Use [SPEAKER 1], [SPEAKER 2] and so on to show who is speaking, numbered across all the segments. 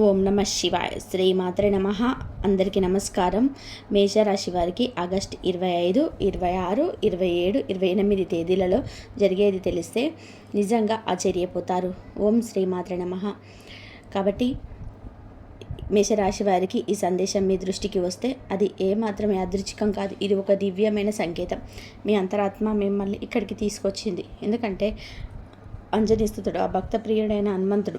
[SPEAKER 1] ఓం నమ శివాయ. శ్రీమాత్రే నమ. అందరికీ నమస్కారం. మేషరాశి వారికి ఆగస్టు 25, 26, 27, 28 తేదీలలో జరిగేది తెలిస్తే నిజంగా ఆశ్చర్యపోతారు. ఓం శ్రీమాత్రే నమ. కాబట్టి మేషరాశి వారికి ఈ సందేశం మీ దృష్టికి వస్తే అది ఏమాత్రం యాదృచ్ఛికం కాదు. ఇది ఒక దివ్యమైన సంకేతం. మీ అంతరాత్మ మిమ్మల్ని ఇక్కడికి తీసుకొచ్చింది. ఎందుకంటే అంజనీస్తుతుడు, ఆ భక్త ప్రియుడైన హనుమంతుడు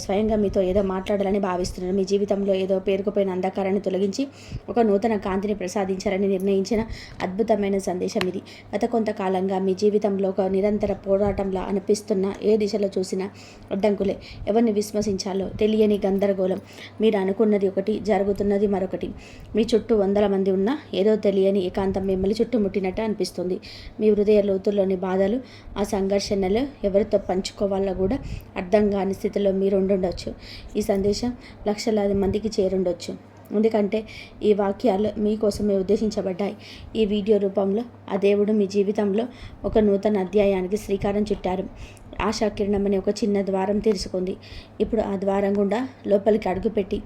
[SPEAKER 1] స్వయంగా మీతో ఏదో మాట్లాడాలని భావిస్తున్నాడు. మీ జీవితంలో ఏదో పేరుకుపోయిన అంధకారాన్ని తొలగించి ఒక నూతన కాంతిని ప్రసాదించాలని నిర్ణయించిన అద్భుతమైన సందేశం ఇది. గత కొంతకాలంగా మీ జీవితంలో ఒక నిరంతర పోరాటంలా అనిపిస్తున్న ఏ దిశలో చూసినా అడ్డంకులే. ఎవరిని విశ్వసించాలో తెలియని గందరగోళం. మీరు అనుకున్నది ఒకటి, జరుగుతున్నది మరొకటి. మీ చుట్టూ వందల మంది ఉన్నా ఏదో తెలియని ఏకాంతం మిమ్మల్ని చుట్టుముట్టినట్టు అనిపిస్తుంది. మీ హృదయ లోతుల్లోని బాధలు, ఆ సంఘర్షణలు ఎవరితో పంచుకోవాలో కూడా అర్థం కాని స్థితిలో మీరు ఉండుండొచ్చు. ఈ సందేశం లక్షలాది మందికి చేరుండొచ్చు. ఎందుకంటే ఈ వాక్యాలు మీకోసమే ఉద్దేశించబడ్డాయి. ఈ వీడియో రూపంలో ఆ దేవుడు మీ జీవితంలో ఒక నూతన అధ్యాయానికి శ్రీకారం చుట్టారు. ఆశాకిరణం అనే ఒక చిన్న ద్వారం తెరుచుకుంది. ఇప్పుడు ఆ ద్వారం గుండా లోపలికి అడుగుపెట్టి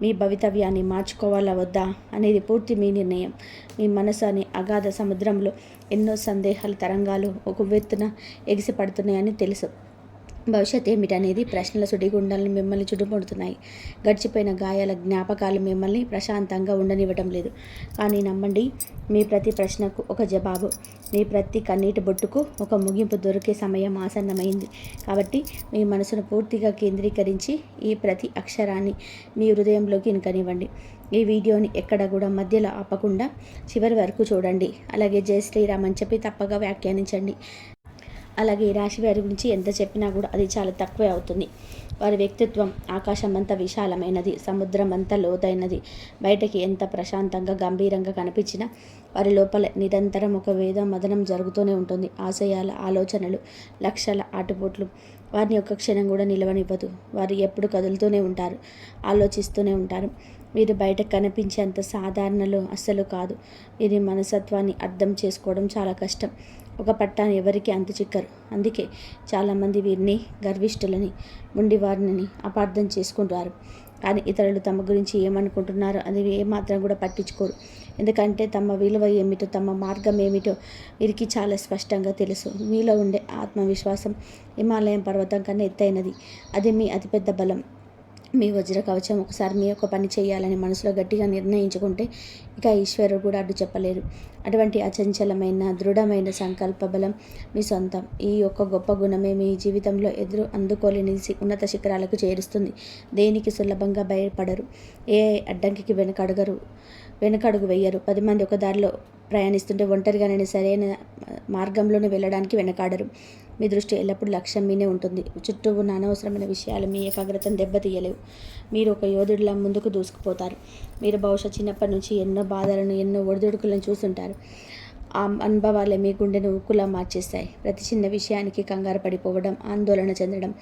[SPEAKER 1] మీ భవితవ్యాన్ని మార్చుకోవాలా వద్దా అనేది పూర్తి మీ నిర్ణయం. మీ మనసు అనే అగాధ సముద్రంలో ఎన్నో సందేహాల తరంగాలు ఒక వెత్తున ఎగిసిపడుతున్నాయని తెలుసు. భవిష్యత్ ఏమిటనేది ప్రశ్నల సుడిగుండాలని మిమ్మల్ని చుట్టుముడుతున్నాయి. గడిచిపోయిన గాయాల జ్ఞాపకాలు మిమ్మల్ని ప్రశాంతంగా ఉండనివ్వటం లేదు. కానీ నమ్మండి, మీ ప్రతి ప్రశ్నకు ఒక జవాబు, మీ ప్రతి కన్నీటి బొట్టుకు ఒక ముగింపు దొరికే సమయం ఆసన్నమైంది. కాబట్టి మీ మనసును పూర్తిగా కేంద్రీకరించి ఈ ప్రతి అక్షరాన్ని మీ హృదయంలోకి ఇనకనివ్వండి. ఈ వీడియోని ఎక్కడ కూడా మధ్యలో ఆపకుండా చివరి వరకు చూడండి. అలాగే జై శ్రీరామ్ అని చెప్పి తప్పగా వ్యాఖ్యానించండి. అలాగే ఈ రాశి వారి గురించి ఎంత చెప్పినా కూడా అది చాలా తక్కువే అవుతుంది. వారి వ్యక్తిత్వం ఆకాశం అంత విశాలమైనది, సముద్రం అంత లోతైనది. బయటకి ఎంత ప్రశాంతంగా గంభీరంగా కనిపించినా వారి లోపల నిరంతరం ఒక వేద మదనం జరుగుతూనే ఉంటుంది. ఆశయాల, ఆలోచనలు, లక్ష్యాల ఆటుపోట్లు వారిని ఒక్క క్షణం కూడా నిలవనివ్వదు. వారు ఎప్పుడు కదులుతూనే ఉంటారు, ఆలోచిస్తూనే ఉంటారు. వీరు బయటకు కనిపించేంత సాధారణలు అస్సలు కాదు. వీరి మనస్తత్వాన్ని అర్థం చేసుకోవడం చాలా కష్టం. ఒక పట్టాన్ని ఎవరికి అంతు చిక్కరు. అందుకే చాలామంది వీరిని గర్విష్ఠులని, మొండివారిని అపార్థం చేసుకుంటారు. కానీ ఇతరులు తమ గురించి ఏమనుకుంటున్నారో అది ఏమాత్రం కూడా పట్టించుకోరు. ఎందుకంటే తమ విలువ ఏమిటో, తమ మార్గం ఏమిటో వీరికి చాలా స్పష్టంగా తెలుసు. మీలో ఉండే ఆత్మవిశ్వాసం హిమాలయం పర్వతం కన్నా ఎత్తైనది. అది మీ అతిపెద్ద బలం. మీ వజ్ర కవచం. ఒకసారి మీ యొక్క పని చేయాలని మనసులో గట్టిగా నిర్ణయించుకుంటే ఇక ఈశ్వరుడు కూడా అడ్డు చెప్పలేరు. అటువంటి అచంచలమైన దృఢమైన సంకల్ప బలం మీ సొంతం. ఈ యొక్క గొప్ప గుణమే మీ జీవితంలో అందుకోలేని ఉన్నత శిఖరాలకు చేరుస్తుంది. దేనికి సులభంగా భయపడరు, ఏ అడ్డంకికి వెనకడుగు వేయరు. 10 మంది ఒక దారిలో ప్రయాణిస్తుంటే ఒంటరిగానే సరైన మార్గంలోనే వెళ్ళడానికి వెనకాడరు. మీ దృష్టి ఎల్లప్పుడూ లక్ష్యం మీనే ఉంటుంది. చుట్టూ ఉన్న అనవసరమైన విషయాలు మీ ఏకాగ్రతను దెబ్బతీయలేవు. మీరు ఒక యోధుడిలా ముందుకు దూసుకుపోతారు. మీరు బహుశా చిన్నప్పటి నుంచి ఎన్నో బాధలను, ఎన్నో ఒడిదుడుకులను చూస్తుంటారు. ఆ అనుభవాలే మీ గుండెను ఉక్కులా మార్చేస్తాయి. ప్రతి చిన్న విషయానికి కంగారు పడిపోవడం, ఆందోళన చెందడం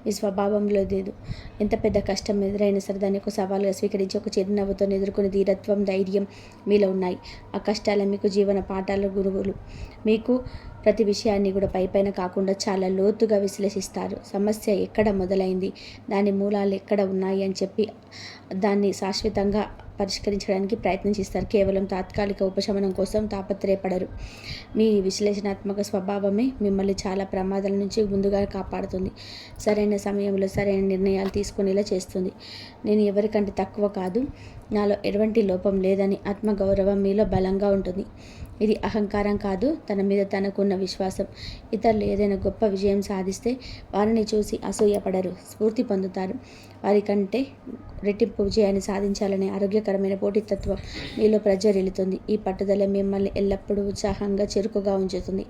[SPEAKER 1] మీ స్వభావంలో లేదు. ఎంత పెద్ద కష్టం ఎదురైనా సరే దాన్ని ఒక సవాలుగా స్వీకరించి ఒక చిరునవ్వుతో ఎదుర్కొనే ధీరత్వం, ధైర్యం మీలో ఉన్నాయి. ఆ కష్టాలే మీకు జీవన పాఠాల గురువులు. మీకు ప్రతి విషయాన్ని కూడా పైపైన కాకుండా చాలా లోతుగా విశ్లేషిస్తారు. సమస్య ఎక్కడ మొదలైంది, దాని మూలాలు ఎక్కడ ఉన్నాయి అని చెప్పి దాన్ని శాశ్వతంగా పరిష్కరించడానికి ప్రయత్నిస్తారు. కేవలం తాత్కాలిక ఉపశమనం కోసం తాపత్రయపడరు. మీ విశ్లేషణాత్మక స్వభావమే మిమ్మల్ని చాలా ప్రమాదాల నుంచి ముందుగా కాపాడుతుంది. సరైన సమయంలో సరైన నిర్ణయాలు తీసుకునేలా చేస్తుంది. నేను ఎవరికంటే తక్కువ కాదు, నాలో ఎటువంటి లోపం లేదని ఆత్మగౌరవం మీలో బలంగా ఉంటుంది. ఇది అహంకారం కాదు, తన మీద తనకున్న విశ్వాసం. ఇతరులు ఏదైనా గొప్ప విజయం సాధిస్తే వారిని చూసి అసూయపడరు, స్ఫూర్తి పొందుతారు. వారికంటే రెట్టింపు విజయాన్ని సాధించాలనే ఆరోగ్యకరమైన పోటీతత్వం మీలో ప్రజ్వరిల్లుతుంది. ఈ పట్టుదల మిమ్మల్ని ఎల్లప్పుడూ ఉత్సాహంగా, చురుకుగా ఉంచుతుంది.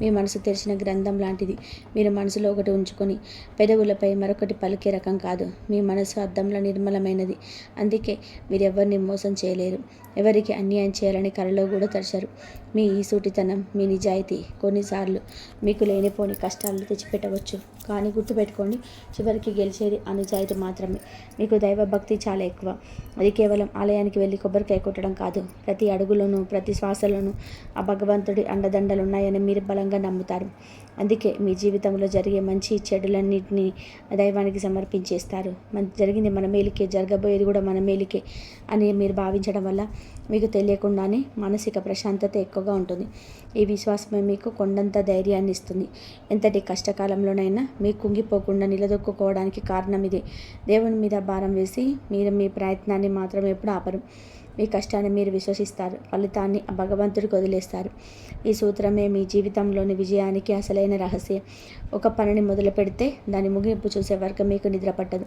[SPEAKER 1] మీ మనసు తెరిచిన గ్రంథం లాంటిది. మీరు మనసులో ఒకటి ఉంచుకొని పెదవులపై మరొకటి పలికే రకం కాదు. మీ మనసు అద్దంలో నిర్మలమైనది. అందుకే మీరు ఎవరిని మోసం చేయలేరు, ఎవరికి అన్యాయం చేయాలని కలలో కూడా తరచరు. మీ ఈ సూటితనం, మీ నిజాయితీ కొన్నిసార్లు మీకు లేనిపోని కష్టాలు తెచ్చిపెట్టవచ్చు. కానీ గుర్తుపెట్టుకోండి, చివరికి గెలిచేది ఆ నిజాయితీ మాత్రమే. మీకు దైవభక్తి చాలా ఎక్కువ. అది కేవలం ఆలయానికి వెళ్ళి కొబ్బరికాయ కొట్టడం కాదు. ప్రతి అడుగులోనూ, ప్రతి శ్వాసలోనూ ఆ భగవంతుడి అండదండలు ఉన్నాయని మీరు బలంగా నమ్ముతారు. అందుకే మీ జీవితంలో జరిగే మంచి చెడులన్నింటినీ దైవానికి సమర్పించేస్తారు. జరిగింది మన మేలుకే, జరగబోయేది కూడా మన మేలుకే అని మీరు భావించడం వల్ల మీకు తెలియకుండానే మానసిక ప్రశాంతత ఎక్కువగా ఉంటుంది. ఈ విశ్వాసమే మీకు కొండంత ధైర్యాన్ని ఇస్తుంది. ఎంతటి కష్టకాలంలోనైనా మీకు కుంగిపోకుండా నిలదొక్కుకోవడానికి కారణం ఇదే. దేవుని మీద భారం వేసి మీరు మీ ప్రయత్నాన్ని మాత్రం ఎప్పుడు ఆపరు. మీ కష్టాన్ని మీరు విశ్వసిస్తారు, ఫలితాన్ని భగవంతుడికి వదిలేస్తారు. ఈ సూత్రమే మీ జీవితంలోని విజయానికి అసలైన రహస్యం. ఒక పనిని మొదలు పెడితే దాని ముగింపు చూసే వరకు మీకు నిద్ర పట్టదు.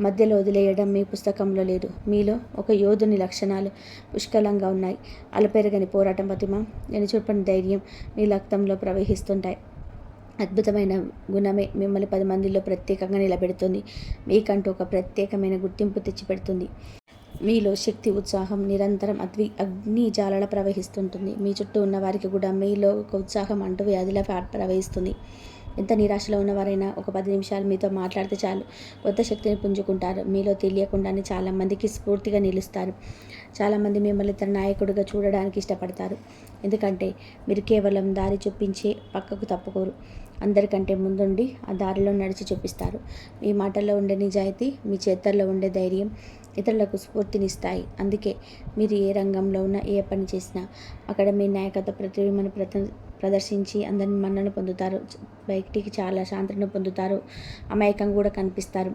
[SPEAKER 1] మధ్యలో వదిలేయడం మీ పుస్తకంలో లేదు. మీలో ఒక యోధుని లక్షణాలు పుష్కలంగా ఉన్నాయి. అలపెరగని పోరాటం ప్రతిమ, ఎనుచూపని ధైర్యం మీ రక్తంలో ప్రవహిస్తుంటాయి. అద్భుతమైన గుణమే మిమ్మల్ని 10 మందిలో ప్రత్యేకంగా నిలబెడుతుంది. మీకంటూ ఒక ప్రత్యేకమైన గుర్తింపు తెచ్చిపెడుతుంది. మీలో శక్తి, ఉత్సాహం నిరంతరం అగ్ని జ్వాలలా ప్రవహిస్తుంటుంది. మీ చుట్టూ ఉన్న వారికి కూడా మీలో ఒక ఉత్సాహం అంటూ వ్యాధిలా ప్రవహిస్తుంది. ఎంత నిరాశలో ఉన్నవారైనా ఒక 10 నిమిషాలు మీతో మాట్లాడితే చాలు, కొత్త శక్తిని పుంజుకుంటారు. మీలో తెలియకుండానే చాలామందికి స్ఫూర్తిగా నిలుస్తారు. చాలామంది మిమ్మల్ని తన నాయకుడిగా చూడడానికి ఇష్టపడతారు. ఎందుకంటే మీరు కేవలం దారి చూపించే పక్కకు తప్పుకోరు. అందరికంటే ముందుండి ఆ దారిలో నడిచి చూపిస్తారు. మీ మాటల్లో ఉండే నిజాయితీ, మీ చేతల్లో ఉండే ధైర్యం ఇతరులకు స్ఫూర్తినిస్తాయి. అందుకే మీరు ఏ రంగంలో ఉన్నా, ఏ పని చేసినా అక్కడ మీ నాయకత్వ ప్రతిభను ప్రదర్శించి అందరిని మన్నన పొందుతారు. బయటికి చాలా శాంతను పొందుతారు. అమాయకంగా కూడా కనిపిస్తారు.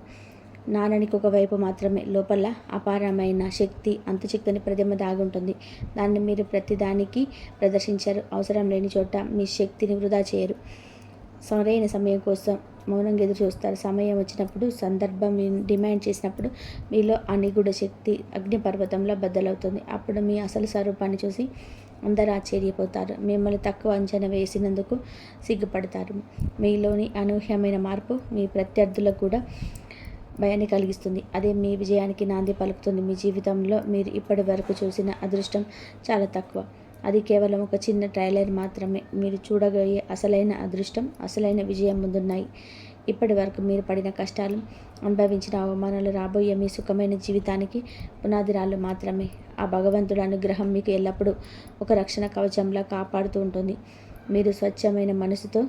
[SPEAKER 1] నాణానికి ఒకవైపు మాత్రమే లోపల అపారమైన శక్తి, అంతుచిక్కని ప్రతిమ దాగుంటుంది. దాన్ని మీరు ప్రతిదానికి ప్రదర్శించారు. అవసరం లేని చోట మీ శక్తిని వృధా చేయరు. సరైన సమయం కోసం మౌనంగా ఎదురు చూస్తారు. సమయం వచ్చినప్పుడు, సందర్భం డిమాండ్ చేసినప్పుడు మీలో ఆ నిగూఢ శక్తి అగ్నిపర్వతంలో బద్దలవుతుంది. అప్పుడు మీ అసలు స్వరూపాన్ని చూసి అందరూ ఆశ్చర్యపోతారు. మిమ్మల్ని తక్కువ అంచనా వేసినందుకు సిగ్గుపడతారు. మీలోని అనూహ్యమైన మార్పు మీ ప్రత్యర్థులకు కూడా భయాన్ని కలిగిస్తుంది. అదే మీ విజయానికి నాంది పలుకుతుంది. మీ జీవితంలో మీరు ఇప్పటి వరకు చూసిన అదృష్టం చాలా తక్కువ. అది కేవలం ఒక చిన్న ట్రైలర్ మాత్రమే. మీరు చూడగలిగే అసలైన అదృష్టం, అసలైన విజయం ముందున్నాయి. ఇప్పటి వరకు మీరు పడిన కష్టాలు, అనుభవించిన అవమానాలు రాబోయే మీ సుఖమైన జీవితానికి పునాదిరాళ్ళు మాత్రమే. ఆ భగవంతుడి అనుగ్రహం మీకు ఎల్లప్పుడూ ఒక రక్షణ కవచంలా కాపాడుతూ ఉంటుంది. మీరు స్వచ్ఛమైన మనసుతో,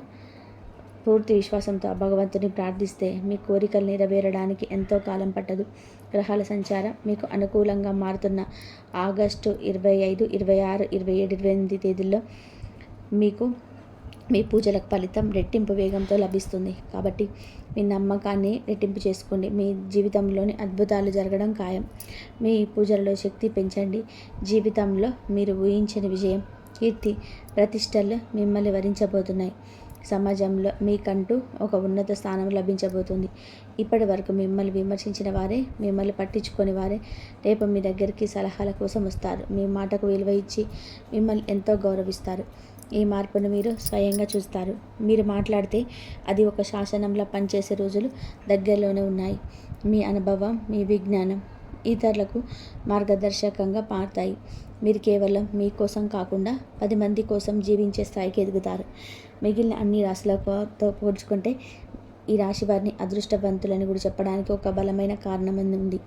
[SPEAKER 1] పూర్తి విశ్వాసంతో ఆ భగవంతుని ప్రార్థిస్తే మీ కోరికలు నెరవేరడానికి ఎంతో కాలం పట్టదు. గ్రహాల సంచారం మీకు అనుకూలంగా మారుతున్న ఆగస్టు 25, 26, 27, 28 తేదీల్లో మీకు మీ పూజలకు ఫలితం రెట్టింపు వేగంతో లభిస్తుంది. కాబట్టి మీ నమ్మకాన్ని రెట్టింపు చేసుకోండి. మీ జీవితంలోని అద్భుతాలు జరగడం ఖాయం. మీ పూజలలో శక్తి పెంచండి. జీవితంలో మీరు ఊహించని విజయం, కీర్తి, ప్రతిష్టలు మిమ్మల్ని వరించబోతున్నాయి. సమాజంలో మీకంటూ ఒక ఉన్నత స్థానం లభించబోతుంది. ఇప్పటి వరకు మిమ్మల్ని విమర్శించిన వారే, మిమ్మల్ని పట్టించుకొని వారే రేపు మీ దగ్గరికి సలహాల కోసం వస్తారు. మీ మాటకు విలువ ఇచ్చి మిమ్మల్ని ఎంతో గౌరవిస్తారు. ఈ మార్పును మీరు స్వయంగా చూస్తారు. మీరు మాట్లాడితే అది ఒక శాసనంలా పనిచేసే రోజులు దగ్గరలోనే ఉన్నాయి. మీ అనుభవం, మీ విజ్ఞానం ఇతరులకు మార్గదర్శకంగా మారతాయి. మీరు కేవలం మీకోసం కాకుండా 10 మంది కోసం జీవించే స్థాయికి ఎదుగుతారు. మిగిలిన అన్ని రాశులతో పోల్చుకుంటే ఈ రాశి వారిని అదృష్టవంతులని కూడా చెప్పడానికి ఒక బలమైన కారణం ఉంది.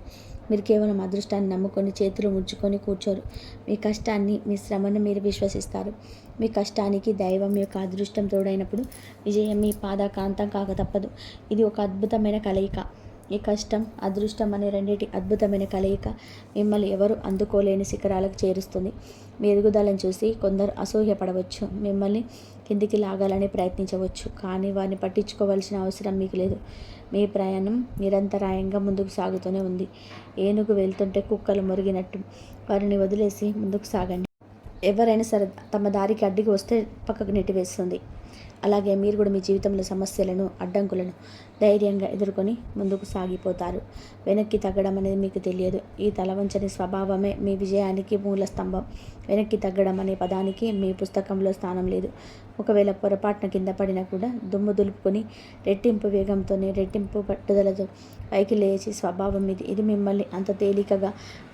[SPEAKER 1] మీరు కేవలం అదృష్టాన్ని నమ్ముకొని చేతులు ముడుచుకొని కూర్చోరు. మీ కష్టాన్ని, మీ శ్రమను మీరు విశ్వసిస్తారు. మీ కష్టానికి దైవం యొక్క అదృష్టం తోడైనప్పుడు విజయం మీ పాదకాంతం కాక తప్పదు. ఇది ఒక అద్భుతమైన కలయిక. ఈ కష్టం, అదృష్టం అనే రెండింటి అద్భుతమైన కలయిక మిమ్మల్ని ఎవరు అందుకోలేని శిఖరాలకు చేరుస్తుంది. మీ ఎదుగుదలను చూసి కొందరు అసూయపడవచ్చు, మిమ్మల్ని కిందికి లాగాలని ప్రయత్నించవచ్చు. కానీ వారిని పట్టించుకోవాల్సిన అవసరం మీకు లేదు. మీ ప్రయాణం నిరంతరాయంగా ముందుకు సాగుతూనే ఉంది. ఏనుగు వెళ్తుంటే కుక్కలు మురిగినట్టు వారిని వదిలేసి ముందుకు సాగండి. ఎవరైనా సరే తమ దారికి అడ్డుకు వస్తే పక్కకు నెట్టివేస్తుంది. అలాగే మీరు కూడా మీ జీవితంలో సమస్యలను, అడ్డంకులను ధైర్యంగా ఎదుర్కొని ముందుకు సాగిపోతారు. వెనక్కి తగ్గడం అనేది మీకు తెలియదు. ఈ తలవంచని స్వభావమే మీ విజయానికి మూల స్తంభం. వెనక్కి తగ్గడం అనే పదానికి మీ పుస్తకంలో స్థానం లేదు. ఒకవేళ పొరపాటున కింద పడినా కూడా దుమ్ము దులుపుకొని రెట్టింపు వేగంతోనే, రెట్టింపు పట్టుదలతో పైకి లేచి స్వభావం ఇది. ఇది మిమ్మల్ని అంత తేలికగా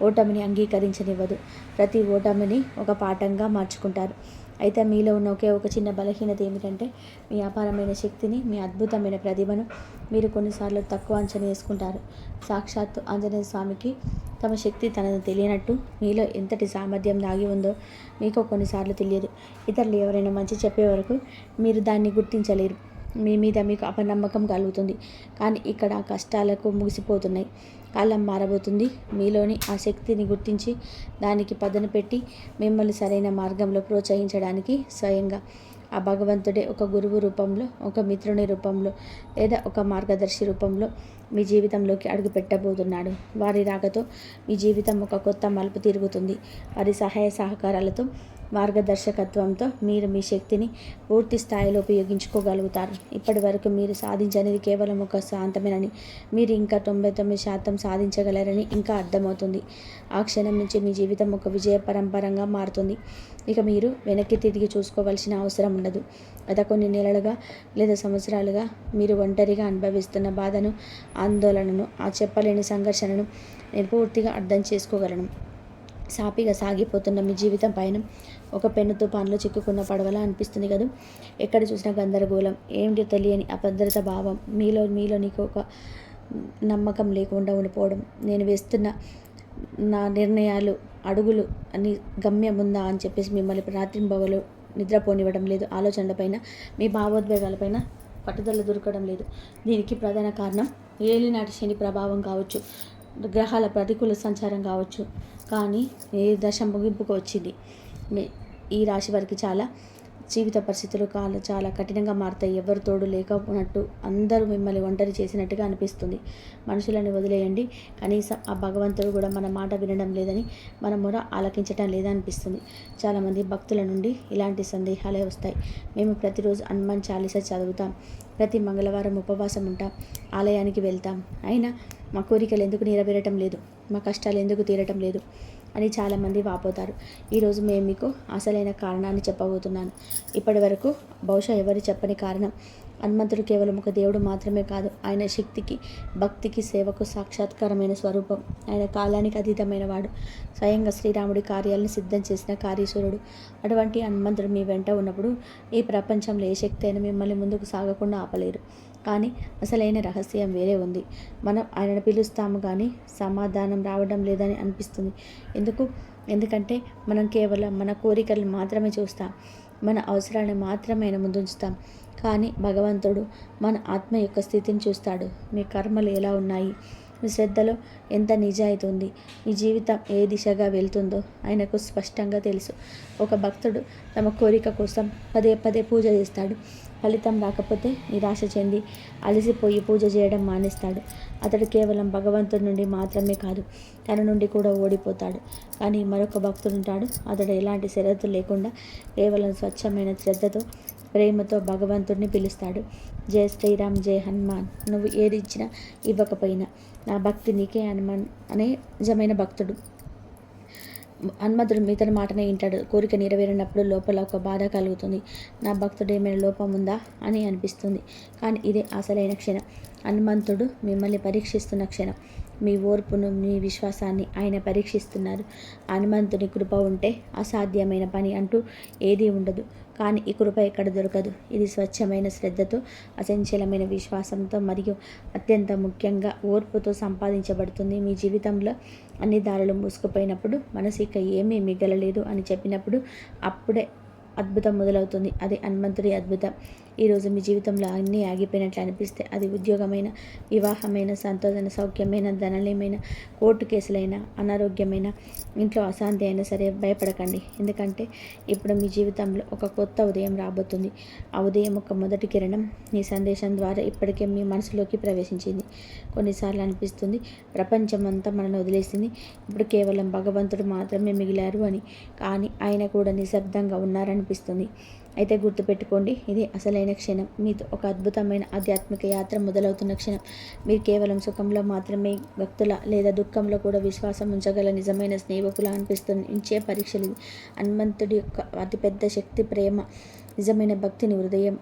[SPEAKER 1] ఓటమిని అంగీకరించనివ్వదు. ప్రతి ఓటమిని ఒక పాఠంగా మార్చుకుంటారు. అయితే మీలో ఉన్న ఒకే ఒక చిన్న బలహీనత ఏమిటంటే మీ అపారమైన శక్తిని, మీ అద్భుతమైన ప్రతిభను మీరు కొన్నిసార్లు తక్కువ అంచనా వేసుకుంటారు. సాక్షాత్తు ఆంజనేయ స్వామికి తమ శక్తి తనను తెలియనట్టు మీలో ఎంతటి సామర్థ్యం దాగి ఉందో మీకు కొన్నిసార్లు తెలియదు. ఇతరులు ఎవరైనా మంచి చెప్పే వరకు మీరు దాన్ని గుర్తించలేరు. మీ మీద మీకు అపనమ్మకం కలుగుతుంది. కానీ ఇక్కడ కష్టాలకు ముగిసిపోతున్నాయి. కాలం మారబోతుంది. మీలోని ఆ శక్తిని గుర్తించి దానికి పదును పెట్టి మిమ్మల్ని సరైన మార్గంలో ప్రోత్సహించడానికి స్వయంగా ఆ భగవంతుడే ఒక గురువు రూపంలో, ఒక మిత్రుని రూపంలో లేదా ఒక మార్గదర్శి రూపంలో మీ జీవితంలోకి అడుగు పెట్టబోతున్నాడు. వారి రాకతో మీ జీవితం ఒక కొత్త మలుపు తిరుగుతుంది. వారి సహాయ సహకారాలతో, మార్గదర్శకత్వంతో మీరు మీ శక్తిని పూర్తి స్థాయిలో ఉపయోగించుకోగలుగుతారు. ఇప్పటి వరకు మీరు సాధించనిది కేవలం ఒక శాంతమేనని, మీరు ఇంకా 99% సాధించగలరని ఇంకా అర్థమవుతుంది. ఆ క్షణం నుంచి మీ జీవితం ఒక విజయ పరంపరంగా మారుతుంది. ఇక మీరు వెనక్కి తిరిగి చూసుకోవాల్సిన అవసరం ఉండదు. గత కొన్ని నెలలుగా లేదా సంవత్సరాలుగా మీరు ఒంటరిగా అనుభవిస్తున్న బాధను, ఆందోళనను, ఆ చెప్పలేని సంఘర్షణను నేను పూర్తిగా అర్థం చేసుకోగలను. సాపిగా సాగిపోతున్న మీ జీవితం పైన ఒక పెను తుఫాన్లో చిక్కుకున్న పడవలా అనిపిస్తుంది కదా. ఎక్కడ చూసినా గందరగోళం, ఏమిటో తెలియని అభద్రత భావం, మీలో నీకు ఒక నమ్మకం లేకుండా ఉండిపోవడం. నేను వేస్తున్న నా నిర్ణయాలు, అడుగులు అని గమ్యం ఉందా అని చెప్పేసి మిమ్మల్ని రాత్రింబవలు నిద్రపోనివ్వడం లేదు. ఆలోచనలపైన, మీ భావోద్వేగాలపైన పట్టుదల దొరకడం లేదు. దీనికి ప్రధాన కారణం ఏలినాటి శని ప్రభావం కావచ్చు, గ్రహాల ప్రతికూల సంచారం కావచ్చు. కానీ ఏ దశ ముగింపుకు వచ్చింది. ఈ రాశి వారికి జీవిత పరిస్థితులు చాలా కఠినంగా మారుతాయి. ఎవరు తోడు లేకపోయినట్టు, అందరూ మిమ్మల్ని ఒంటరి చేసినట్టుగా అనిపిస్తుంది. మనుషులను వదిలేయండి, కనీసం ఆ భగవంతుడు కూడా మన మాట వినడం లేదని, మన మొర ఆలకించడం లేదనిపిస్తుంది. చాలామంది భక్తుల నుండి ఇలాంటి సందేహాలే వస్తాయి. మేము ప్రతిరోజు హనుమాన్ చాలీసా చదువుతాం, ప్రతి మంగళవారం ఉపవాసం ఉంటాం, ఆలయానికి వెళ్తాం, అయినా మా కోరికలు ఎందుకు నెరవేరటం లేదు, మా కష్టాలు ఎందుకు తీరటం లేదు అని చాలామంది వాపోతారు. ఈరోజు మేము మీకు అసలైన కారణాన్ని చెప్పబోతున్నాను. ఇప్పటి వరకు బహుశా ఎవరు చెప్పని కారణం. హనుమంతుడు కేవలం ఒక దేవుడు మాత్రమే కాదు, ఆయన శక్తికి, భక్తికి, సేవకు సాక్షాత్కారమైన స్వరూపం. ఆయన కాలానికి అతీతమైన వాడు, స్వయంగా శ్రీరాముడి కార్యాలను సిద్ధం చేసిన కార్యశూరుడు. అటువంటి హనుమంతుడు మీ వెంట ఉన్నప్పుడు ఈ ప్రపంచంలో ఏ శక్తి అయినా మిమ్మల్ని ముందుకు సాగకుండా ఆపలేరు. కానీ అసలైన రహస్యం వేరే ఉంది. మనం ఆయనను పిలుస్తాము కానీ సమాధానం రావడం లేదని అనిపిస్తుంది. ఎందుకంటే మనం కేవలం మన కోరికలను మాత్రమే చూస్తాం, మన అవసరాన్ని మాత్రమే ఆయన ముందుంచుతాం. కానీ భగవంతుడు మన ఆత్మ యొక్క స్థితిని చూస్తాడు. మీ కర్మలు ఎలా ఉన్నాయి, మీ శ్రద్ధలో ఎంత నిజాయితీ ఉంది, మీ జీవితం ఏ దిశగా వెళ్తుందో ఆయనకు స్పష్టంగా తెలుసు. ఒక భక్తుడు తమ కోరిక కోసం పదే పదే పూజ చేస్తాడు. ఫలితం రాకపోతే నిరాశ చెంది అలసిపోయి పూజ చేయడం మానేస్తాడు. అతడు కేవలం భగవంతుడి నుండి మాత్రమే కాదు, తన నుండి కూడా ఓడిపోతాడు. కానీ మరొక భక్తుడు ఉంటాడు. అతడు ఎలాంటి షరతులు లేకుండా కేవలం స్వచ్ఛమైన శ్రద్ధతో, ప్రేమతో భగవంతుడిని పిలుస్తాడు. జయ శ్రీరామ్, జయ హనుమాన్. నువ్వు ఏది ఇచ్చినా ఇవ్వకపోయినా నా భక్తి నీకే హనుమాన్ అనే నిజమైన భక్తుడు. హనుమంతుడు మిగతా మాటనే వింటాడు. కోరిక నెరవేరినప్పుడు లోపల ఒక బాధ కలుగుతుంది. నా భక్తుడు ఏమైనా లోపం ఉందా అని అనిపిస్తుంది. కానీ ఇదే అసలైన క్షణం. హనుమంతుడు మిమ్మల్ని పరీక్షిస్తున్న క్షణం. మీ ఓర్పును, మీ విశ్వాసాన్ని ఆయన పరీక్షిస్తున్నారు. హనుమంతుని కృప ఉంటే అసాధ్యమైన పని అంటూ ఏదీ ఉండదు. కానీ ఈ కృప ఎక్కడ దొరకదు. ఇది స్వచ్ఛమైన శ్రద్ధతో, అచంచలమైన విశ్వాసంతో మరియు అత్యంత ముఖ్యంగా ఓర్పుతో సంపాదించబడుతుంది. మీ జీవితంలో అన్ని దారులు మూసుకుపోయినప్పుడు, మనసు ఇక ఏమీ మిగలలేదు అని చెప్పినప్పుడు అప్పుడే అద్భుతం మొదలవుతుంది. అది హనుమంతుడి అద్భుతం. ఈరోజు మీ జీవితంలో అన్నీ ఆగిపోయినట్లు అనిపిస్తే, అది ఉద్యోగమైన, వివాహమైన, సంతోషమైన, సౌఖ్యమైన, ధనలేమైన, కోర్టు కేసులైన, అనారోగ్యమైన, ఇంట్లో అశాంతి అయినా సరే భయపడకండి. ఎందుకంటే ఇప్పుడు మీ జీవితంలో ఒక కొత్త ఉదయం రాబోతుంది. ఆ ఉదయం ఒక మొదటి కిరణం మీ సందేశం ద్వారా ఇప్పటికే మీ మనసులోకి ప్రవేశించింది. కొన్నిసార్లు అనిపిస్తుంది ప్రపంచం అంతా మనల్ని వదిలేసింది, ఇప్పుడు కేవలం భగవంతుడు మాత్రమే మిగిలారు అని. కానీ ఆయన కూడా నిశ్శబ్దంగా ఉన్నారనిపిస్తుంది. అయితే గుర్తుపెట్టుకోండి, ఇది అసలైన క్షణం. మీతో ఒక అద్భుతమైన ఆధ్యాత్మిక యాత్ర మొదలవుతున్న క్షణం. మీరు కేవలం సుఖంలో మాత్రమే భక్తుల లేదా దుఃఖంలో కూడా విశ్వాసం ఉంచగల నిజమైన స్నేహితులా అనిపిస్తుంది. ఇంచే పరీక్షలు. హనుమంతుడి యొక్క అతిపెద్ద శక్తి ప్రేమ. నిజమైన భక్తిని హృదయం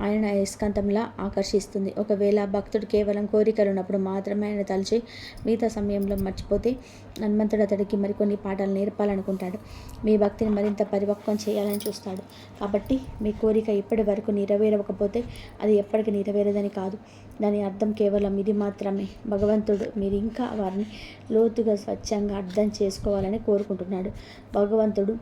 [SPEAKER 1] ఆయన అయస్కాంతంలా ఆకర్షిస్తుంది. ఒకవేళ భక్తుడు కేవలం కోరికలు ఉన్నప్పుడు మాత్రమే ఆయన తలచి మిగతా సమయంలో మర్చిపోతే హనుమంతుడు అతడికి మరికొన్ని పాఠాలు నేర్పాలనుకుంటాడు. మీ భక్తిని మరింత పరిపక్వం చేయాలని చూస్తాడు. కాబట్టి మీ కోరిక ఇప్పటి వరకు నెరవేరకపోతే అది ఎప్పటికీ నెరవేరదని కాదు. దాని అర్థం కేవలం ఇది మాత్రమే. భగవంతుడు మీరు ఇంకా వారిని లోతుగా స్వచ్ఛంగా అర్థం చేసుకోవాలని కోరుకుంటున్నాడు. భగవంతుడు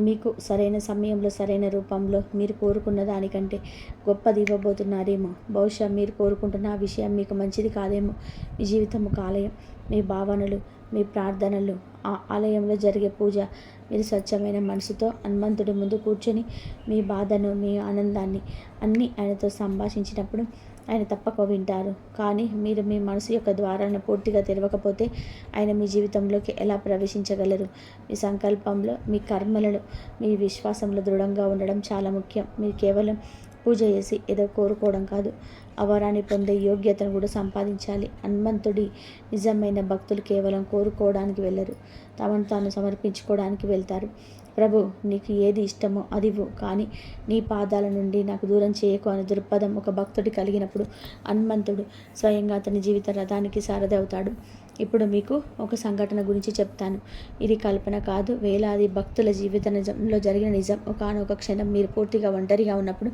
[SPEAKER 1] మీకు సరైన సమయంలో సరైన రూపంలో మీరు కోరుకున్న దానికంటే గొప్పది ఇవ్వబోతున్నారేమో. బహుశా మీరు కోరుకుంటున్న ఆ విషయం మీకు మంచిది కాదేమో. మీ జీవితం ఒక ఆలయం. మీ భావనలు, మీ ప్రార్థనలు ఆ ఆలయంలో జరిగే పూజ. మీరు స్వచ్ఛమైన మనసుతో హనుమంతుడి ముందు కూర్చొని మీ బాధను, మీ ఆనందాన్ని అన్నీ ఆయనతో సంభాషించినప్పుడు ఆయన తప్పక వింటారు. కానీ మీరు మీ మనసు యొక్క ద్వారాలను పూర్తిగా తెరవకపోతే ఆయన మీ జీవితంలోకి ఎలా ప్రవేశించగలరు? మీ సంకల్పంలో, మీ కర్మలలో, మీ విశ్వాసంలో దృఢంగా ఉండడం చాలా ముఖ్యం. మీరు కేవలం పూజ చేసి ఏదో కోరుకోవడం కాదు, ఆ వరాన్ని పొందే యోగ్యతను కూడా సంపాదించాలి. హనుమంతుడి నిజమైన భక్తులు కేవలం కోరుకోవడానికి వెళ్ళరు, తమను తాను సమర్పించుకోవడానికి వెళ్తారు. ప్రభు, నీకు ఏది ఇష్టమో అదివ్వు, కానీ నీ పాదాల నుండి నాకు దూరం చేయకు అనే దృక్పథం ఒక భక్తుడి కలిగినప్పుడు హనుమంతుడు స్వయంగా అతని జీవిత రథానికి సారథి అవుతాడు. ఇప్పుడు మీకు ఒక సంఘటన గురించి చెప్తాను. ఇది కల్పన కాదు, వేలాది భక్తుల జీవితంలో జరిగిన నిజం. ఒకానొక క్షణం మీరు పూర్తిగా ఒంటరిగా ఉన్నప్పుడు,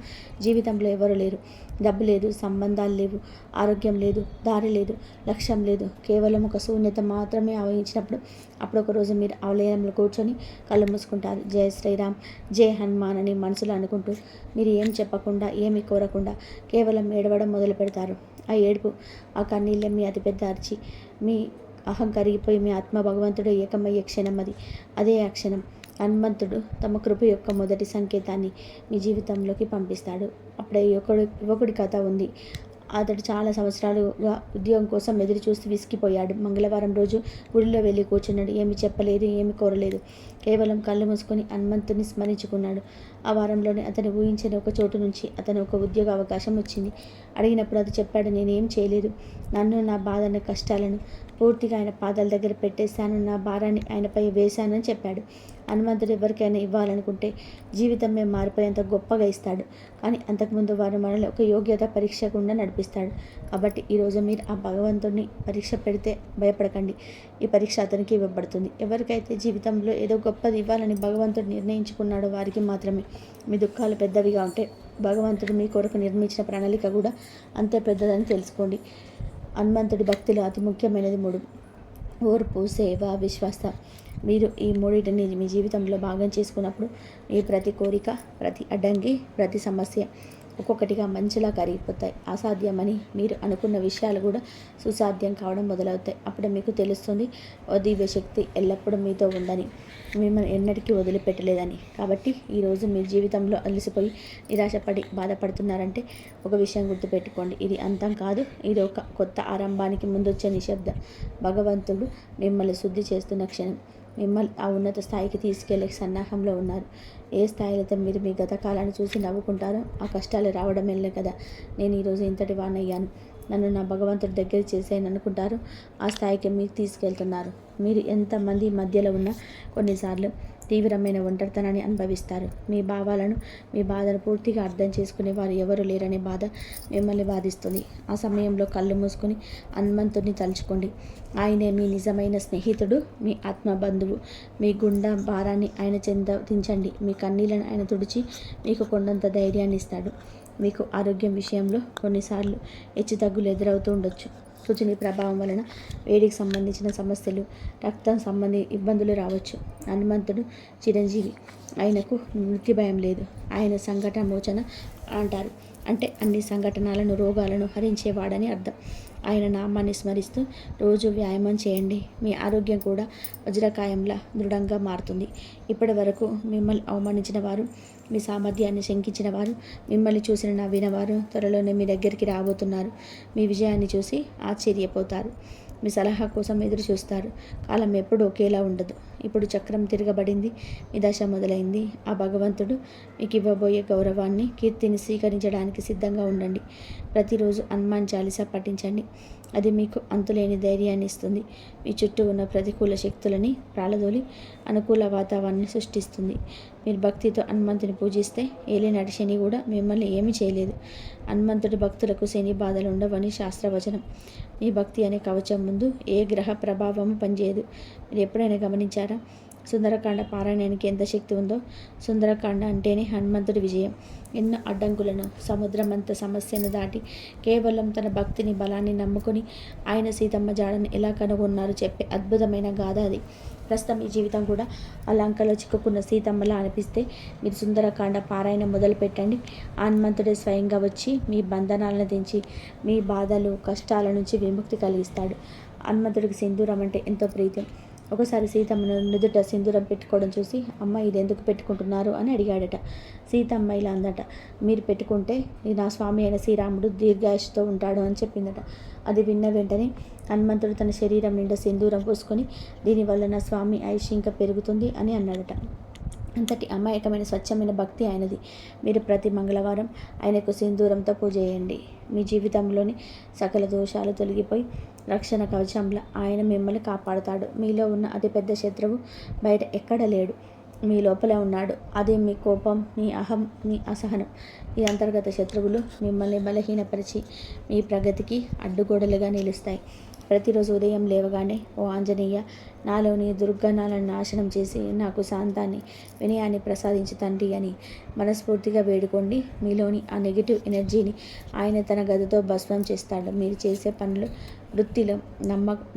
[SPEAKER 1] జీవితంలో ఎవరు లేరు, డబ్బు లేదు, సంబంధాలు లేవు, ఆరోగ్యం లేదు, దారి లేదు, లక్ష్యం లేదు, కేవలం ఒక శూన్యత మాత్రమే ఆవహించినప్పుడు, అప్పుడు ఒకరోజు మీరు ఆలయంలో కూర్చొని కళ్ళు మూసుకుంటారు. జయ శ్రీరామ్, జయ హనుమాన్ అని మనసులో అనుకుంటూ మీరు ఏం చెప్పకుండా, ఏమి కోరకుండా కేవలం ఏడవడం మొదలు పెడతారు. ఆ ఏడుపు, ఆ కన్నీళ్ళే మీ అతిపెద్ద అర్చి. మీ అహం కరిగిపోయి మీ ఆత్మ భగవంతుడు ఏకమయ్యే క్షణం అది. అదే ఆ క్షణం హనుమంతుడు తమ కృప యొక్క మొదటి సంకేతాన్ని మీ జీవితంలోకి పంపిస్తాడు. అప్పుడే యువకుడి కథ ఉంది. అతడు చాలా సంవత్సరాలుగా ఉద్యోగం కోసం ఎదురు చూస్తూ విసిగిపోయాడు. మంగళవారం రోజు గుడిలో వెళ్ళి కూర్చున్నాడు. ఏమి చెప్పలేదు, ఏమి కోరలేదు, కేవలం కళ్ళు మూసుకొని హనుమంతుని స్మరించుకున్నాడు. ఆ వారంలోనే అతను ఊహించిన ఒక చోటు నుంచి అతను ఒక ఉద్యోగ అవకాశం వచ్చింది. అడిగినప్పుడు అది చెప్పాడు, నేనేం చేయలేదు, నన్ను, నా బాధను, కష్టాలను పూర్తిగా ఆయన పాదాల దగ్గర పెట్టేశాను, నా భారాన్ని ఆయనపై వేశానని చెప్పాడు. హనుమంతుడు ఎవరికైనా ఇవ్వాలనుకుంటే జీవితమే మారిపోయేంత గొప్పగా ఇస్తాడు. కానీ అంతకుముందు వారు మనల్ని ఒక యోగ్యత పరీక్ష గుండా నడిపిస్తాడు. కాబట్టి ఈరోజు మీరు ఆ భగవంతుడిని పరీక్ష పెడితే భయపడకండి. ఈ పరీక్ష అతనికి ఇవ్వబడుతుంది. ఎవరికైతే జీవితంలో ఏదో గొప్పది ఇవ్వాలని భగవంతుడు నిర్ణయించుకున్నాడో వారికి మాత్రమే. మీ దుఃఖాలు పెద్దవిగా ఉంటే భగవంతుడు మీ కొరకు నిర్మించిన ప్రణాళిక కూడా అంతే పెద్దదని తెలుసుకోండి. హనుమంతుడి భక్తిలో అతి ముఖ్యమైనది 3: ఓర్పు, సేవ, విశ్వాసం. మీరు ఈ మూడింటిని మీ జీవితంలో భాగం చేసుకున్నప్పుడు మీ ప్రతి కోరిక, ప్రతి అడ్డంకి, ప్రతి సమస్య ఒక్కొక్కటిగా మంచిలా కరిగిపోతాయి. అసాధ్యమని మీరు అనుకున్న విషయాలు కూడా సుసాధ్యం కావడం మొదలవుతాయి. అప్పుడు మీకు తెలుస్తుంది దివ్య శక్తి ఎల్లప్పుడూ మీతో ఉందని, మిమ్మల్ని ఎన్నటికీ వదిలిపెట్టలేదని. కాబట్టి ఈరోజు మీ జీవితంలో అలసిపోయి నిరాశపడి బాధపడుతున్నారంటే ఒక విషయం గుర్తుపెట్టుకోండి, ఇది అంతం కాదు, ఇది ఒక కొత్త ఆరంభానికి ముందొచ్చే నిశ్శబ్దం. భగవంతుడు మిమ్మల్ని శుద్ధి చేస్తున్న క్షణం. మిమ్మల్ని ఆ ఉన్నత స్థాయికి తీసుకెళ్లే సన్నాహంలో ఉన్నారు. ఏ స్థాయిలో మీరు మీ గత కాలాన్ని చూసి నవ్వుకుంటారో ఆ కష్టాలు రావడం వెళ్ళే కదా నేను ఈరోజు ఇంతటి వాణ్ణయ్యాను, నన్ను నా భగవంతుడి దగ్గర చేసేయని అనుకుంటారు, ఆ స్థాయికి మీరు తీసుకెళ్తున్నారు. మీరు ఎంతమంది మధ్యలో ఉన్నా కొన్నిసార్లు తీవ్రమైన ఒంటరితనాన్ని అనుభవిస్తారు. మీ భావాలను, మీ బాధను పూర్తిగా అర్థం చేసుకునే వారు ఎవరు లేరనే బాధ మిమ్మల్ని బాధిస్తుంది. ఆ సమయంలో కళ్ళు మూసుకొని హనుమంతుడిని తలుచుకోండి. ఆయనే మీ నిజమైన స్నేహితుడు, మీ ఆత్మ బంధువు. మీ గుండె భారాన్ని ఆయన దించండి. మీ కన్నీళ్లను ఆయన తుడిచి మీకు కొండంత ధైర్యాన్ని ఇస్తాడు. మీకు ఆరోగ్యం విషయంలో కొన్నిసార్లు హెచ్చుతగ్గులు ఎదురవుతూ ఉండొచ్చు. సూచన ప్రభావం వలన వేడికి సంబంధించిన సమస్యలు, రక్తం సంబంధి ఇబ్బందులు రావచ్చు. హనుమంతుడు చిరంజీవి, ఆయనకు మృత్యు భయం లేదు. ఆయన సంఘటన మోచన అంటారు, అంటే అన్ని సంఘటనలను, రోగాలను హరించేవాడని అర్థం. ఆయన నామాన్ని స్మరిస్తూ రోజు వ్యాయామం చేయండి. మీ ఆరోగ్యం కూడా వజ్రకాయంలా దృఢంగా మారుతుంది. ఇప్పటి వరకు మిమ్మల్ని అవమానించిన వారు, మీ సామర్థ్యాన్ని శంకించిన వారు, మిమ్మల్ని చూసిన నవ్విన వారు త్వరలోనే మీ దగ్గరికి రాబోతున్నారు. మీ విజయాన్ని చూసి ఆశ్చర్యపోతారు. మీ సలహా కోసం ఎదురు చూస్తారు. కాలం ఎప్పుడూ ఒకేలా ఉండదు. ఇప్పుడు చక్రం తిరగబడింది, మీ దశ మొదలైంది. ఆ భగవంతుడు మీకు ఇవ్వబోయే గౌరవాన్ని, కీర్తిని స్వీకరించడానికి సిద్ధంగా ఉండండి. ప్రతిరోజు హనుమాన్ చాలీసా పఠించండి. అది మీకు అంతులేని ధైర్యాన్ని ఇస్తుంది. మీ చుట్టూ ఉన్న ప్రతికూల శక్తులని ప్రాళదోలి అనుకూల వాతావరణాన్ని సృష్టిస్తుంది. మీరు భక్తితో హనుమంతుని పూజిస్తే ఏలినాటి శని కూడా మిమ్మల్ని ఏమీ చేయలేదు. హనుమంతుడి భక్తులకు శని బాధలు ఉండవని శాస్త్రవచనం. మీ భక్తి అనే కవచం ముందు ఏ గ్రహ ప్రభావము పనిచేయదు. మీరు ఎప్పుడైనా గమనించారా? సుందరకాండ పారాయణానికి ఎంత శక్తి ఉందో. సుందరకాండ అంటేనే హనుమంతుడి విజయం. ఎన్నో అడ్డంకులను, సముద్రమంత సమస్యను దాటి కేవలం తన భక్తిని, బలాన్ని నమ్ముకొని ఆయన సీతమ్మ జాడను ఎలా కనుగొన్నారో చెప్పే అద్భుతమైన గాథ అది. ప్రస్తుతం ఈ జీవితం కూడా ఆ లంకలో చిక్కుకున్న సీతమ్మలా అనిపిస్తే మీరు సుందరకాండ పారాయణ మొదలు పెట్టండి. హనుమంతుడే స్వయంగా వచ్చి మీ బంధనాలను దించి మీ బాధలు, కష్టాల నుంచి విముక్తి కలిగిస్తాడు. హనుమంతుడికి సింధూరం అంటే ఎంతో ప్రీతి. ఒకసారి సీతమ్మను నుదుట సింధూరం పెట్టుకోవడం చూసి, అమ్మ ఇది ఎందుకు పెట్టుకుంటున్నారు అని అడిగాడట. సీతమ్మ ఇలా అందట, మీరు పెట్టుకుంటే నా స్వామి అయిన శ్రీరాముడు దీర్ఘాయుషుతో ఉంటాడు అని చెప్పిందట. అది విన్న వెంటనే హనుమంతుడు తన శరీరం నిండా సింధూరం పూసుకొని, దీనివల్ల నా స్వామి ఆయుష్ ఇంకా పెరుగుతుంది అని అన్నాడట. అంతటి అమాయకమైన స్వచ్ఛమైన భక్తి ఆయనది. మీరు ప్రతి మంగళవారం ఆయనకు సింధూరంతో పూజ చేయండి. మీ జీవితంలోని సకల దోషాలు తొలగిపోయి రక్షణ కవచంలా ఆయన మిమ్మల్ని కాపాడుతాడు. మీలో ఉన్న అతిపెద్ద శత్రువు బయట ఎక్కడ లేడు, మీ లోపలే ఉన్నాడు. అదే మీ కోపం, మీ అహం, మీ అసహనం. ఈ అంతర్గత శత్రువులు మిమ్మల్ని బలహీనపరిచి మీ ప్రగతికి అడ్డుగోడలుగా నిలుస్తాయి. ప్రతిరోజు ఉదయం లేవగానే, ఓ ఆంజనేయ, నాలోని దుర్గణాలను నాశనం చేసి నాకు శాంతాన్ని, వినయాన్ని ప్రసాదించు తండ్రి అని మనస్ఫూర్తిగా వేడుకోండి. మీలోని ఆ నెగిటివ్ ఎనర్జీని ఆయన తన గదతో భస్మం చేస్తాడు. మీరు చేసే పనులు, వృత్తిలో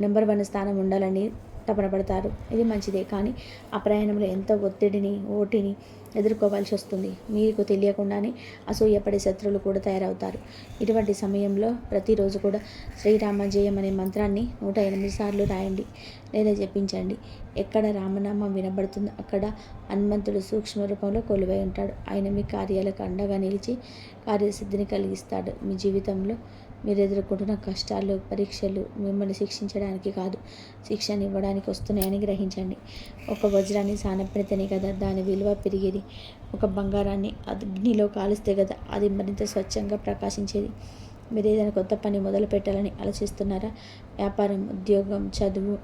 [SPEAKER 1] నెంబర్ 1 స్థానం ఉండాలని తపన పడతారు. ఇది మంచిదే, కానీ ఆ ప్రయాణంలో ఎంతో ఒత్తిడిని, ఓటిని ఎదుర్కోవాల్సి వస్తుంది. మీకు తెలియకుండానే అసూయపడే శత్రువులు కూడా తయారవుతారు. ఇటువంటి సమయంలో ప్రతిరోజు కూడా శ్రీరామ జయం అనే మంత్రాన్ని 108 సార్లు రాయండి లేదా జపించండి. ఎక్కడ రామనామం వినబడుతుందో అక్కడ హనుమంతుడు సూక్ష్మ రూపంలో కొలువై ఉంటాడు. ఆయన మీ కార్యాలకు అండగా నిలిచి కార్యసిద్ధిని కలిగిస్తాడు. మీ జీవితంలో మీరు ఎదుర్కొంటున్న కష్టాలు, పరీక్షలు మిమ్మల్ని శిక్షించడానికి కాదు, శిక్షణ ఇవ్వడానికి వస్తున్నాయని గ్రహించండి. ఒక వజ్రాన్ని సానపెడితేనే కదా దాని విలువ పెరిగేది. ఒక బంగారాన్ని అగ్నిలో కాలుస్తే కదా అది మరింత స్వచ్ఛంగా ప్రకాశించేది. మీరు ఏదైనా కొత్త పని మొదలు పెట్టాలని ఆలోచిస్తున్నారా? వ్యాపారం, ఉద్యోగం, చదువు,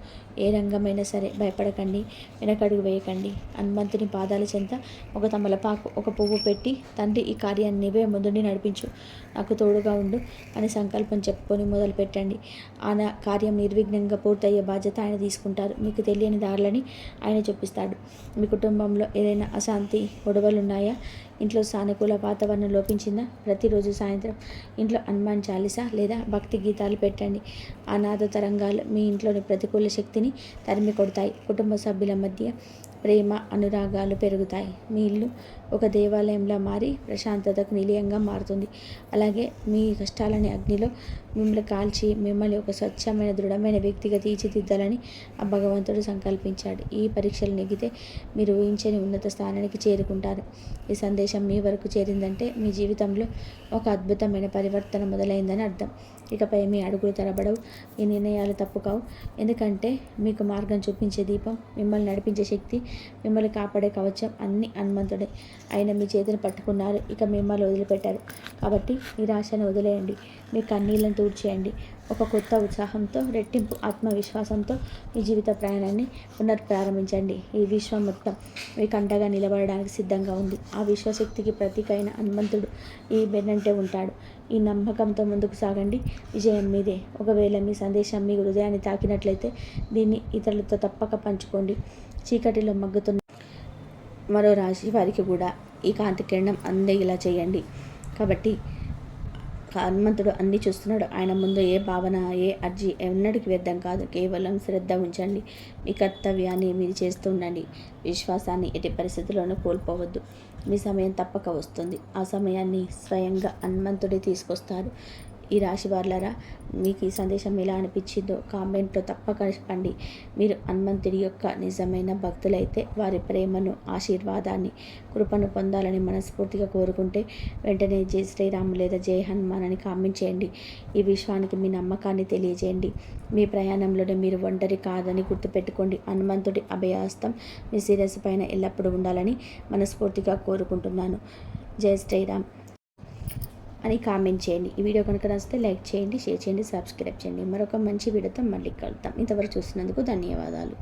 [SPEAKER 1] ఏ రంగమైనా సరే భయపడకండి, వెనకడుగు వేయకండి. హనుమంతుని పాదాల చెంత ఒక తమలపాకు, ఒక పువ్వు పెట్టి, తండ్రి ఈ కార్యాన్ని నీవే ముందుండి నడిపించు, నాకు తోడుగా ఉండు అని సంకల్పం చెప్పుకొని మొదలు పెట్టండి. ఆయన కార్యం నిర్విఘ్నంగా పూర్తయ్యే బాధ్యత ఆయన తీసుకుంటారు. మీకు తెలియని దారులని ఆయన చూపిస్తాడు. మీ కుటుంబంలో ఏదైనా అశాంతి, గొడవలు ఉన్నాయా? ఇంట్లో సానుకూల వాతావరణం లోపించిందా? ప్రతిరోజు సాయంత్రం ఇంట్లో హనుమాన్ చాలీసా లేదా భక్తి గీతాలు పెట్టండి. ఆ నాద తరంగాలు మీ ఇంట్లోని ప్రతికూల శక్తిని తరిమి కొడతాయి. కుటుంబ సభ్యుల మధ్య ప్రేమ, అనురాగాలు పెరుగుతాయి. మీ ఇల్లు ఒక దేవాలయంలా మారి ప్రశాంతతకు నిలయంగా మారుతుంది. అలాగే మీ కష్టాలని అగ్నిలో మిమ్మల్ని కాల్చి మిమ్మల్ని ఒక స్వచ్ఛమైన, దృఢమైన వ్యక్తిగా తీర్చిదిద్దాలని ఆ భగవంతుడు సంకల్పించాడు. ఈ పరీక్షలు నెగ్గితే మీరు ఊహించని ఉన్నత స్థానానికి చేరుకుంటారు. ఈ సందేశం మీ వరకు చేరిందంటే మీ జీవితంలో ఒక అద్భుతమైన పరివర్తన మొదలైందని అర్థం. ఇకపై మీ అడుగులు తరబడవు, మీ నిర్ణయాలు తప్పు కావు. ఎందుకంటే మీకు మార్గం చూపించే దీపం, మిమ్మల్ని నడిపించే శక్తి, మిమ్మల్ని కాపాడే కవచం అన్నీ హనుమంతుడే. ఆయన మీ చేతిని పట్టుకున్నారు, ఇక మిమ్మల్ని వదిలిపెట్టారు. కాబట్టి నిరాశను వదిలేయండి, మీ కన్నీళ్లను తూడ్చేయండి. ఒక కొత్త ఉత్సాహంతో, రెట్టింపు ఆత్మవిశ్వాసంతో మీ జీవిత ప్రయాణాన్ని పునర్ప్రారంభించండి. ఈ విశ్వం మొత్తం మీకు అండగా నిలబడడానికి సిద్ధంగా ఉంది. ఆ విశ్వశక్తికి ప్రతీక అయిన హనుమంతుడు ఈ వెన్నంటే ఉంటాడు. ఈ నమ్మకంతో ముందుకు సాగండి, విజయం మీదే. ఒకవేళ మీ సందేశం మీ హృదయాన్ని తాకినట్లయితే దీన్ని ఇతరులతో తప్పక పంచుకోండి. చీకటిలో మగ్గుతున్న మరో రాశి వారికి కూడా ఈ కాంతి కిరణం అందేలా చేయండి. కాబట్టి హనుమంతుడు అన్నీ చూస్తున్నాడు. ఆయన ముందు ఏ భావన, ఏ అర్జీ ఎన్నటికి వ్యర్థం కాదు. కేవలం శ్రద్ధ ఉంచండి. మీ కర్తవ్యాన్ని మీరు చేస్తూ ఉండండి. విశ్వాసాన్ని ఎట్టి పరిస్థితుల్లోనూ కోల్పోవద్దు. మీ సమయం తప్పక వస్తుంది. ఆ సమయాన్ని స్వయంగా హనుమంతుడే తీసుకొస్తారు. ఈ రాశి వారులారా, మీకు ఈ సందేశం ఎలా అనిపించిందో కామెంట్లో తప్పక చెప్పండి. మీరు హనుమంతుడి యొక్క నిజమైన భక్తులైతే వారి ప్రేమను, ఆశీర్వాదాన్ని, కృపను పొందాలని మనస్ఫూర్తిగా కోరుకుంటే వెంటనే జై శ్రీరామ్ లేదా జై హనుమాన్ అని కామెంట్ చేయండి. ఈ విశ్వానికి మీ నమ్మకాన్ని తెలియజేయండి. మీ ప్రయాణంలోనే మీరు ఒంటరి కాదని గుర్తుపెట్టుకోండి. హనుమంతుడి అభయహస్తం మీ శిరస్సు పైన ఎల్లప్పుడూ ఉండాలని మనస్ఫూర్తిగా కోరుకుంటున్నాను. జై శ్రీరామ్ అని కామెంట్ చేయండి. ఈ వీడియో కనుక నచ్చితే లైక్ చేయండి, షేర్ చేయండి, సబ్స్క్రైబ్ చేయండి. మరొక మంచి వీడియోతో మళ్ళీ కలుద్దాం. ఇంతవరకు చూసినందుకు ధన్యవాదాలు.